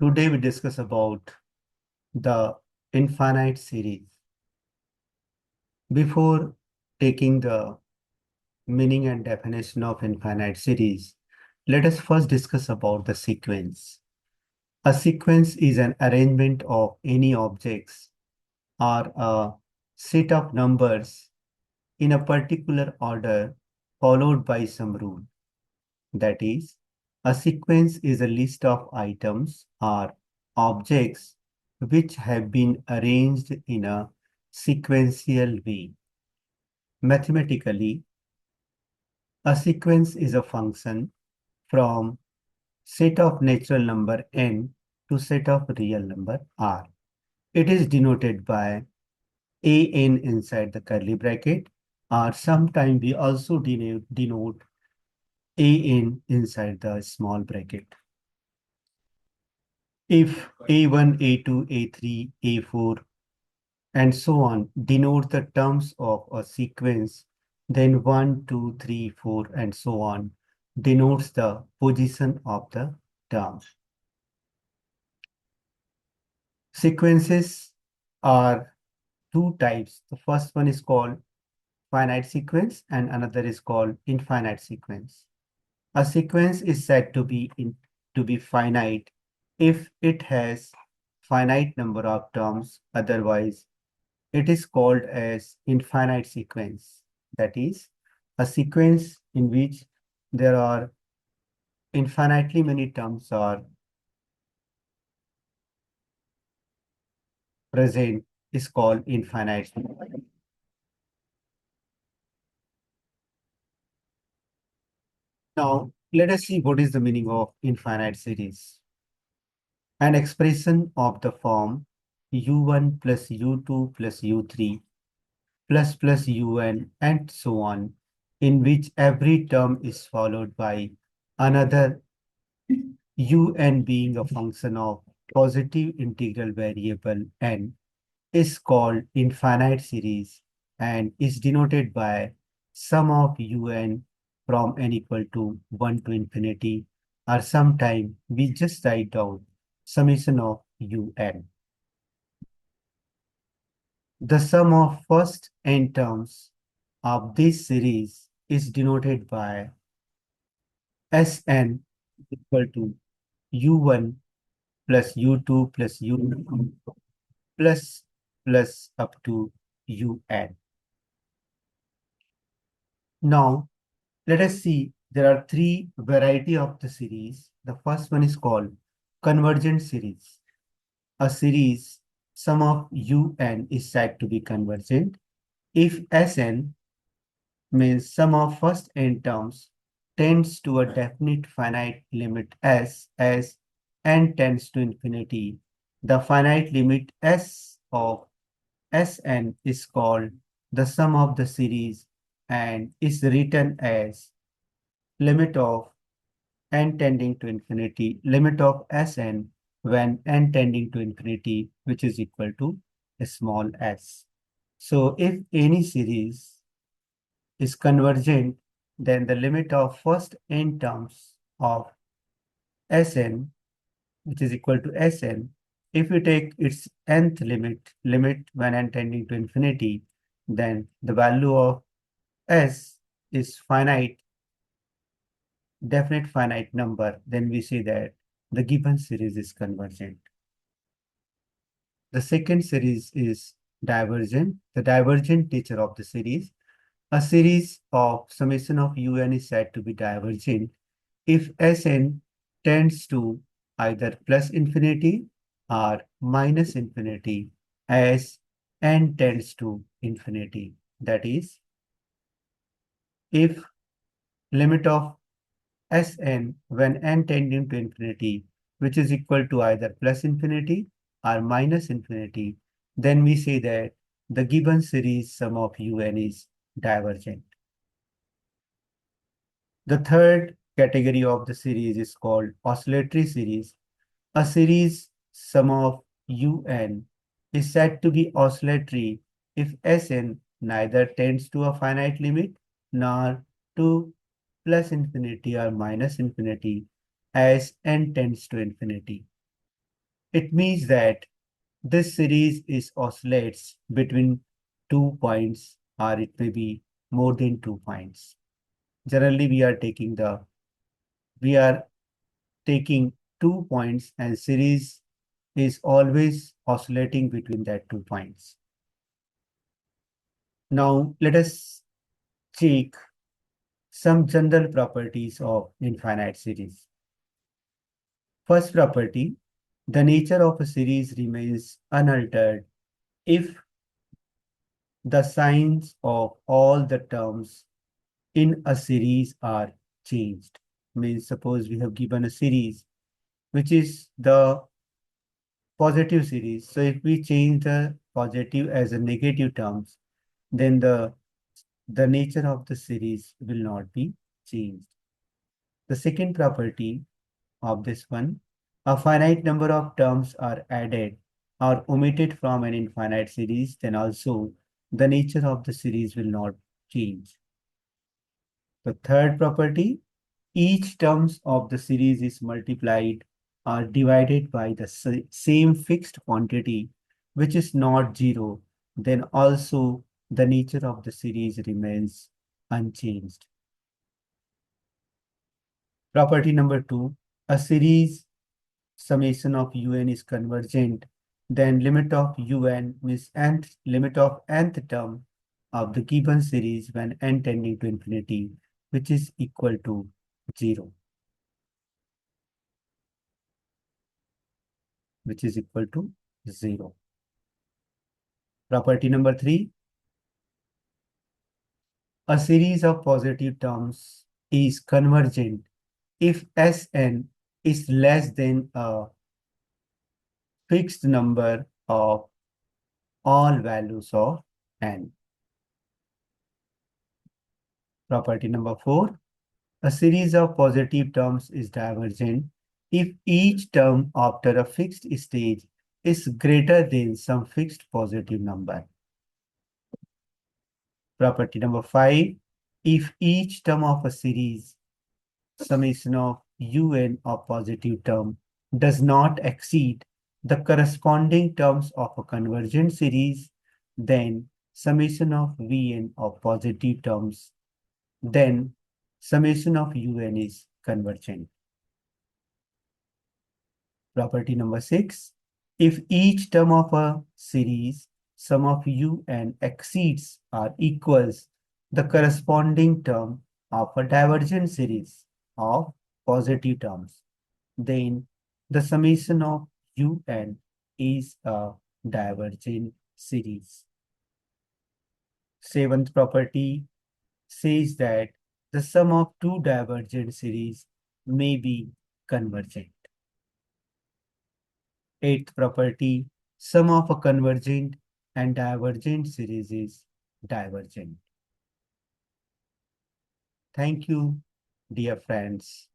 Today we discuss about the infinite series. Before taking the meaning and definition of infinite series, let us first discuss about the sequence. A sequence is an arrangement of any objects or a set of numbers in a particular order followed by some rule. That is, a sequence is a list of items or objects which have been arranged in a sequential way. Mathematically, a sequence is a function from set of natural number n to set of real number r. It is denoted by an inside the curly bracket, or sometimes we also denote an inside the small bracket. If A1, A2, A3, A4, and so on denote the terms of a sequence, then 1, 2, 3, 4, and so on denotes the position of the terms. Sequences are two types. The first one is called finite sequence and another is called infinite sequence. A sequence is said to be finite if it has finite number of terms, otherwise it is called as infinite sequence. That is, a sequence in which there are infinitely many terms are present is called infinite. Now, let us see what is the meaning of infinite series. An expression of the form u1 plus u2 plus u3 plus un and so on, in which every term is followed by another un being a function of positive integral variable n, is called infinite series and is denoted by sum of un from n equal to 1 to infinity, or sometime we just write down summation of un. The sum of first n terms of this series is denoted by Sn equal to u1 plus u2 plus u3 plus up to un. Now, let us see there are three variety of the series. The first one is called convergent series. A series sum of un is said to be convergent if Sn means sum of first n terms tends to a definite finite limit s as n tends to infinity. The finite limit s of Sn is called the sum of the series and is written as limit of n tending to infinity, limit of Sn when n tending to infinity, which is equal to a small s. So if any series is convergent, then the limit of first n terms of Sn, which is equal to Sn, if we take its nth limit when n tending to infinity, then the value of s is finite, definite finite number, then we say that the given series is convergent. The second series is divergent. The divergent nature of the series. A series of summation of un is said to be divergent if Sn tends to either plus infinity or minus infinity as n tends to infinity. That is, if limit of Sn when n tending to infinity, which is equal to either plus infinity or minus infinity, then we say that the given series sum of un is divergent. The third category of the series is called oscillatory series. A series sum of un is said to be oscillatory if Sn neither tends to a finite limit nor to plus infinity or minus infinity as n tends to infinity. It means that this series is oscillates between 2 points, or it may be more than 2 points. Generally, we are taking 2 points, and series is always oscillating between that 2 points. Now let us check some general properties of infinite series. First property, the nature of a series remains unaltered if the signs of all the terms in a series are changed. Means suppose we have given a series which is the positive series. So if we change the positive as a negative terms, then the nature of the series will not be changed. The second property of this one, a finite number of terms are added or omitted from an infinite series, then also the nature of the series will not change. The third property, each terms of the series is multiplied or divided by the same fixed quantity, which is not zero, then also the nature of the series remains unchanged. Property number 2, a series summation of un is convergent, then limit of un means nth limit of nth term of the given series when n tending to infinity, which is equal to 0, which is equal to 0. Property number 3, a series of positive terms is convergent if Sn is less than a fixed number of all values of n. Property number 4, a series of positive terms is divergent if each term after a fixed stage is greater than some fixed positive number. Property number 5, if each term of a series summation of un of positive term does not exceed the corresponding terms of a convergent series, then summation of vn of positive terms, then summation of un is convergent. Property number 6, if each term of a series sum of un exceeds or equals the corresponding term of a divergent series of positive terms, then the summation of un is a divergent series. Seventh property says that the sum of two divergent series may be convergent. Eighth property, sum of a convergent and divergent series is divergent. Thank you, dear friends.